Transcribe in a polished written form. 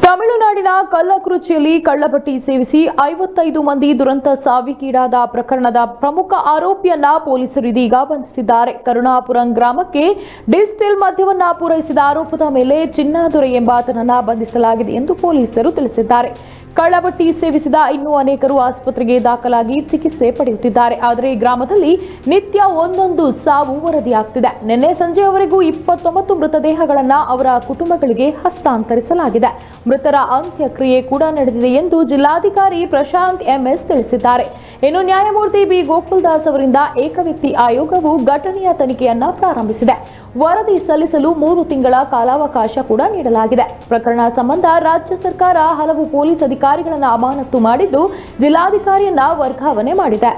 ತಮಿಳುನಾಡಿನ ಕಲ್ಲಕುರಿಚಿಯಲ್ಲಿ ಕಳ್ಳಬಟ್ಟಿ ಸೇವಿಸಿ 55 ಮಂದಿ ದುರಂತ ಸಾವಿಗೀಡಾದ ಪ್ರಕರಣದ ಪ್ರಮುಖ ಆರೋಪಿಯನ್ನ ಪೊಲೀಸರು ಇದೀಗ ಬಂಧಿಸಿದ್ದಾರೆ. ಕರುಣಾಪುರಂ ಗ್ರಾಮಕ್ಕೆ ಡಿಸ್ಟಿಲ್ ಮದ್ಯವನ್ನ ಪೂರೈಸಿದ ಆರೋಪದ ಮೇಲೆ ಚಿನ್ನಾದೊರೆ ಎಂಬಾತನನ್ನ ಬಂಧಿಸಲಾಗಿದೆ ಎಂದು ಪೊಲೀಸರು ತಿಳಿಸಿದ್ದಾರೆ. ಕಳ್ಳಬಟ್ಟಿ ಸೇವಿಸಿದ ಇನ್ನೂ ಅನೇಕರು ಆಸ್ಪತ್ರೆಗೆ ದಾಖಲಾಗಿ ಚಿಕಿತ್ಸೆ ಪಡೆಯುತ್ತಿದ್ದಾರೆ. ಆದರೆ ಗ್ರಾಮದಲ್ಲಿ ನಿತ್ಯ ಒಂದೊಂದು ಸಾವು ವರದಿಯಾಗುತ್ತಿದೆ. ನಿನ್ನೆ ಸಂಜೆಯವರೆಗೂ 29 ಮೃತದೇಹಗಳನ್ನು ಅವರ ಕುಟುಂಬಗಳಿಗೆ ಹಸ್ತಾಂತರಿಸಲಾಗಿದೆ. ಮೃತರ ಅಂತ್ಯಕ್ರಿಯೆ ಕೂಡ ನಡೆದಿದೆ ಎಂದು ಜಿಲ್ಲಾಧಿಕಾರಿ ಪ್ರಶಾಂತ್ ಎಂಎಸ್ ತಿಳಿಸಿದ್ದಾರೆ. ಇನ್ನು ನ್ಯಾಯಮೂರ್ತಿ ಬಿ ಗೋಕುಲ್ದಾಸ್ ಅವರಿಂದ ಏಕವ್ಯಕ್ತಿ ಆಯೋಗವು ಘಟನೆಯ ತನಿಖೆಯನ್ನ ಪ್ರಾರಂಭಿಸಿದೆ. ವರದಿ ಸಲ್ಲಿಸಲು 3 ತಿಂಗಳ ಕಾಲಾವಕಾಶ ಕೂಡ ನೀಡಲಾಗಿದೆ. ಪ್ರಕರಣ ಸಂಬಂಧ ರಾಜ್ಯ ಸರ್ಕಾರ ಹಲವು ಪೊಲೀಸ್ ಅಧಿಕಾರಿಗಳನ್ನು ಅಮಾನತು ಮಾಡಿದ್ದು ಜಿಲ್ಲಾಧಿಕಾರಿಯನ್ನ ವರ್ಗಾವಣೆ ಮಾಡಿದೆ.